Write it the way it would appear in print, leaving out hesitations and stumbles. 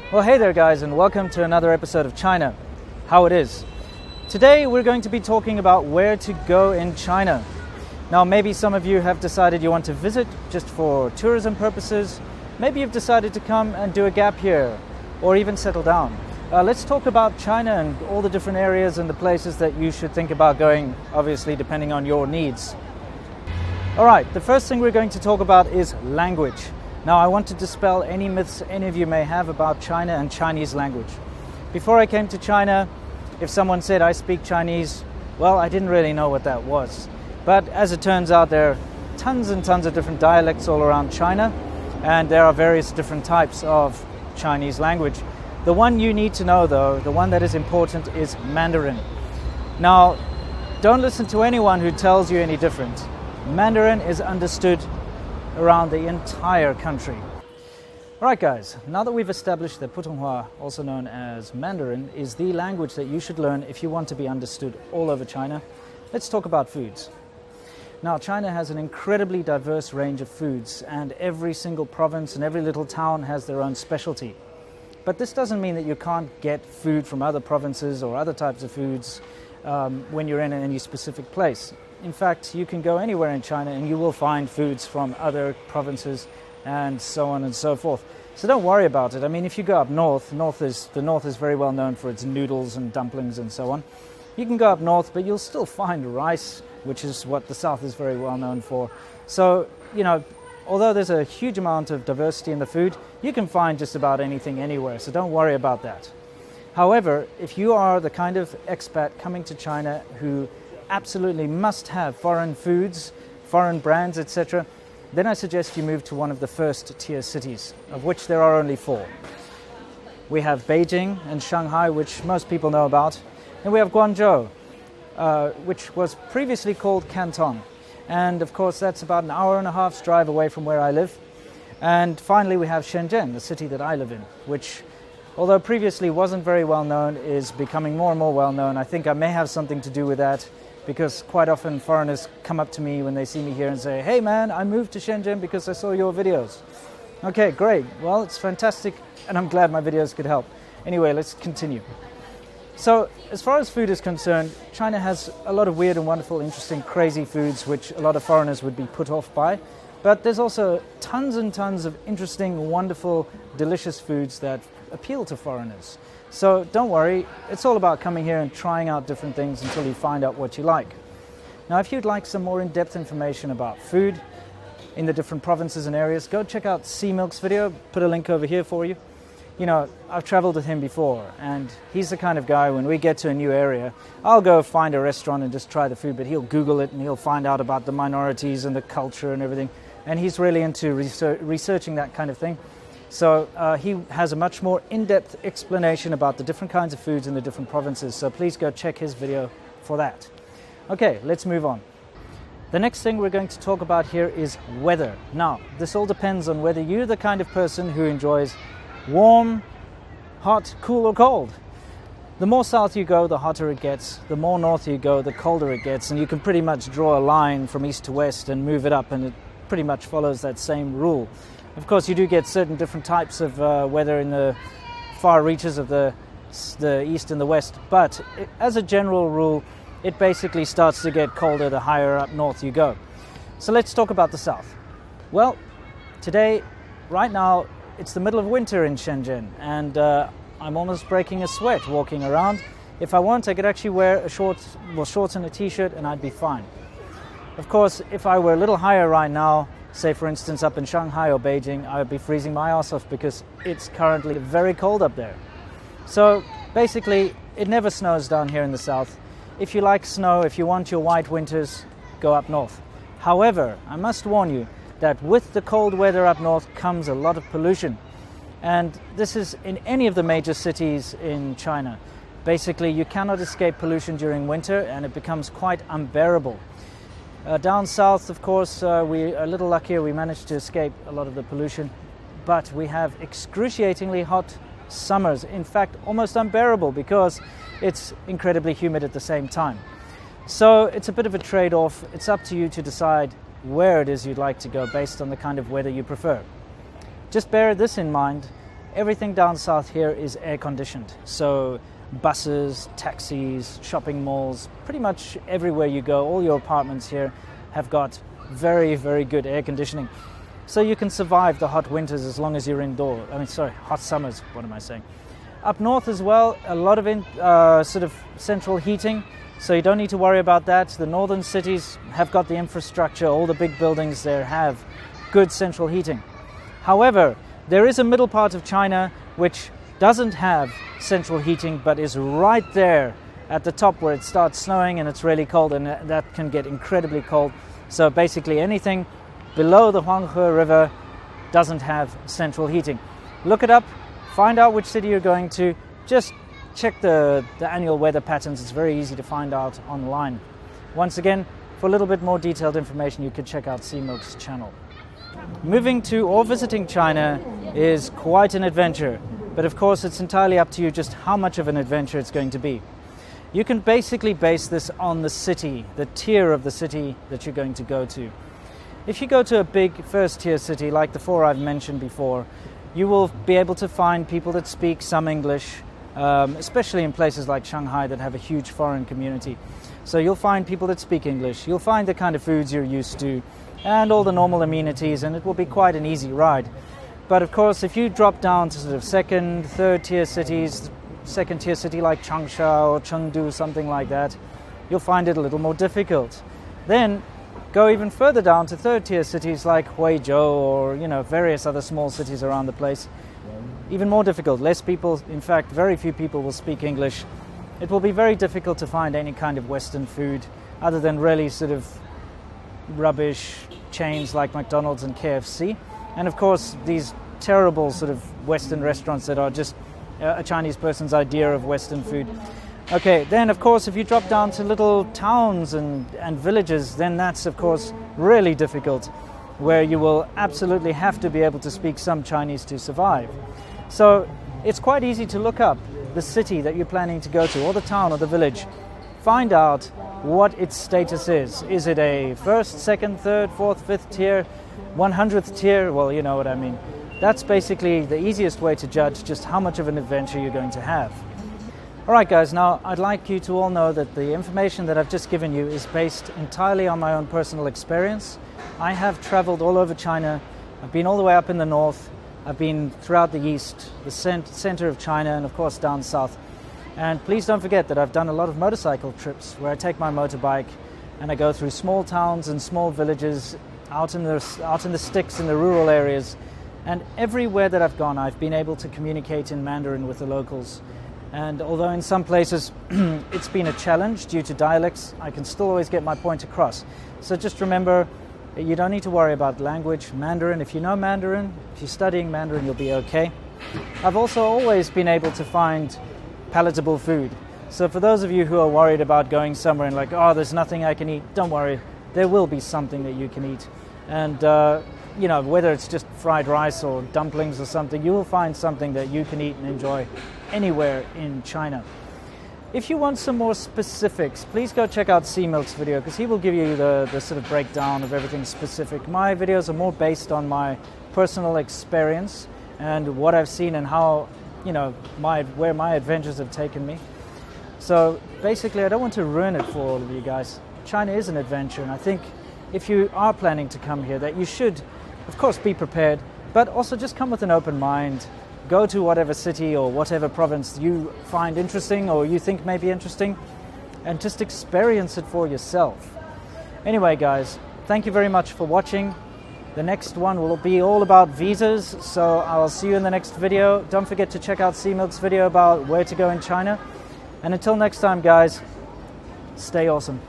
Well, hey there guys, and welcome to another episode of China, How It Is. Today we're going to be talking about where to go in China. Now maybe some of you have decided you want to visit just for tourism purposes. Maybe you've decided to come and do a gap year or even settle down. Let's talk about China and all the different areas and the places that you should think about going, obviously depending on your needs. Alright, the first thing we're going to talk about is language. Now, I want to dispel any myths any of you may have about China and Chinese language. Before I came to China, if someone said I speak Chinese, well, I didn't really know what that was. But as it turns out, there are tons and tons of different dialects all around China, and there are various different types of Chinese language. The one you need to know, though, the one that is important, is Mandarin. Now, don't listen to anyone who tells you any different. Mandarin is understood around the entire country. Alright guys, now that we've established that Putonghua, also known as Mandarin, is the language that you should learn if you want to be understood all over China, let's talk about foods. Now, China has an incredibly diverse range of foods, and every single province and every little town has their own specialty. But this doesn't mean that you can't get food from other provinces or other types of foods when you're in any specific place. In fact, you can go anywhere in China and you will find foods from other provinces and so on and so forth. So don't worry about it. I mean, if you go up north, the north is very well known for its noodles and dumplings and so on. You can go up north, but you'll still find rice, which is what the south is very well known for. So, although there's a huge amount of diversity in the food, you can find just about anything anywhere, so don't worry about that. However, if you are the kind of expat coming to China who absolutely must have foreign foods, foreign brands, etc., then I suggest you move to one of the first tier cities, of which there are only 4. We have Beijing and Shanghai, which most people know about, and we have Guangzhou, which was previously called Canton, and of course that's about an hour and a half's drive away from where I live. And finally we have Shenzhen, the city that I live in, which, although previously wasn't very well known, is becoming more and more well known. I think I may have something to do with that, because quite often foreigners come up to me when they see me here and say, "Hey man, I moved to Shenzhen because I saw your videos." Okay, great. Well, it's fantastic, and I'm glad my videos could help. Anyway, let's continue. So, as far as food is concerned, China has a lot of weird and wonderful, interesting, crazy foods which a lot of foreigners would be put off by. But there's also tons and tons of interesting, wonderful, delicious foods that appeal to foreigners. So don't worry, it's all about coming here and trying out different things until you find out what you like. Now, if you'd like some more in-depth information about food in the different provinces and areas, go check out C Milk's video. Put a link over here for you. I've traveled with him before, and he's the kind of guy, when we get to a new area, I'll go find a restaurant and just try the food, but he'll Google it and he'll find out about the minorities and the culture and everything. And he's really into researching that kind of thing. So he has a much more in-depth explanation about the different kinds of foods in the different provinces. So please go check his video for that. Okay, let's move on. The next thing we're going to talk about here is weather. Now, this all depends on whether you're the kind of person who enjoys warm, hot, cool or cold. The more south you go, the hotter it gets. The more north you go, the colder it gets. And you can pretty much draw a line from east to west and move it up, and it pretty much follows that same rule. Of course, you do get certain different types of weather in the far reaches of the east and the west, but as a general rule, it basically starts to get colder the higher up north you go. So let's talk about the south. Well, today, right now, it's the middle of winter in Shenzhen, and I'm almost breaking a sweat walking around. If I want, I could actually wear shorts and a t-shirt and I'd be fine. Of course, if I were a little higher right now, say for instance up in Shanghai or Beijing, I would be freezing my ass off because it's currently very cold up there. So basically, it never snows down here in the south. If you like snow, if you want your white winters, go up north. However, I must warn you that with the cold weather up north comes a lot of pollution. And this is in any of the major cities in China. Basically, you cannot escape pollution during winter, and it becomes quite unbearable. Down south, of course, we are a little luckier. We managed to escape a lot of the pollution, but we have excruciatingly hot summers. In fact, almost unbearable because it's incredibly humid at the same time. So it's a bit of a trade-off. It's up to you to decide where it is you'd like to go based on the kind of weather you prefer. Just bear this in mind. everything down south here is air conditioned. So buses, taxis, shopping malls, pretty much everywhere you go, all your apartments here have got very, very good air conditioning. So you can survive the hot winters as long as you're indoor. Hot summers, what am I saying? Up north as well, a lot of sort of central heating, so you don't need to worry about that. The northern cities have got the infrastructure, all the big buildings there have good central heating. However, there is a middle part of China which doesn't have central heating, but is right there at the top where it starts snowing and it's really cold, and that can get incredibly cold. So basically anything below the Huanghe River doesn't have central heating. Look it up, find out which city you're going to, just check the annual weather patterns. It's very easy to find out online. Once again, for a little bit more detailed information, you could check out Seamilk's channel. Moving to or visiting China is quite an adventure, but of course it's entirely up to you just how much of an adventure it's going to be. You can basically base this on the city, the tier of the city that you're going to go to. If you go to a big first-tier city like the 4 I've mentioned before, you will be able to find people that speak some English, especially in places like Shanghai that have a huge foreign community. So you'll find people that speak English, you'll find the kind of foods you're used to, and all the normal amenities, and it will be quite an easy ride. But of course, if you drop down to sort of second, third-tier cities, second-tier city like Changsha or Chengdu, something like that, you'll find it a little more difficult. Then go even further down to third-tier cities like Guangzhou or various other small cities around the place. Even more difficult. Less people, in fact, very few people will speak English. It will be very difficult to find any kind of Western food other than really sort of rubbish chains like McDonald's and KFC. And of course, these terrible sort of Western restaurants that are just a Chinese person's idea of Western food. Okay, then of course if you drop down to little towns and villages, then that's of course really difficult, where you will absolutely have to be able to speak some Chinese to survive. So it's quite easy to look up the city that you're planning to go to, or the town or the village. Find out what its status is. Is it a first, second, third, fourth, fifth tier, 100th tier? Well, you know what I mean. That's basically the easiest way to judge just how much of an adventure you're going to have. Alright guys, now I'd like you to all know that the information that I've just given you is based entirely on my own personal experience. I have traveled all over China. I've been all the way up in the north. I've been throughout the east, the center of China, and of course down south. And please don't forget that I've done a lot of motorcycle trips where I take my motorbike and I go through small towns and small villages out in the sticks in the rural areas. And everywhere that I've gone, I've been able to communicate in Mandarin with the locals. And although in some places it's been a challenge due to dialects, I can still always get my point across. So just remember, you don't need to worry about language, Mandarin. If you know Mandarin, if you're studying Mandarin, you'll be okay. I've also always been able to find palatable food. So for those of you who are worried about going somewhere and like, oh, there's nothing I can eat, don't worry. There will be something that you can eat. And whether it's just fried rice or dumplings or something, you will find something that you can eat and enjoy anywhere in China. If you want some more specifics, please go check out Seamilk's video, because he will give you the sort of breakdown of everything specific. My videos are more based on my personal experience and what I've seen and how, where my adventures have taken me. So basically, I don't want to ruin it for all of you guys. China is an adventure, and I think if you are planning to come here, that you should, of course, be prepared, but also just come with an open mind. Go to whatever city or whatever province you find interesting or you think may be interesting, and just experience it for yourself. Anyway, guys, thank you very much for watching. The next one will be all about visas, so I'll see you in the next video. Don't forget to check out Seamilk's video about where to go in China. And until next time, guys, stay awesome.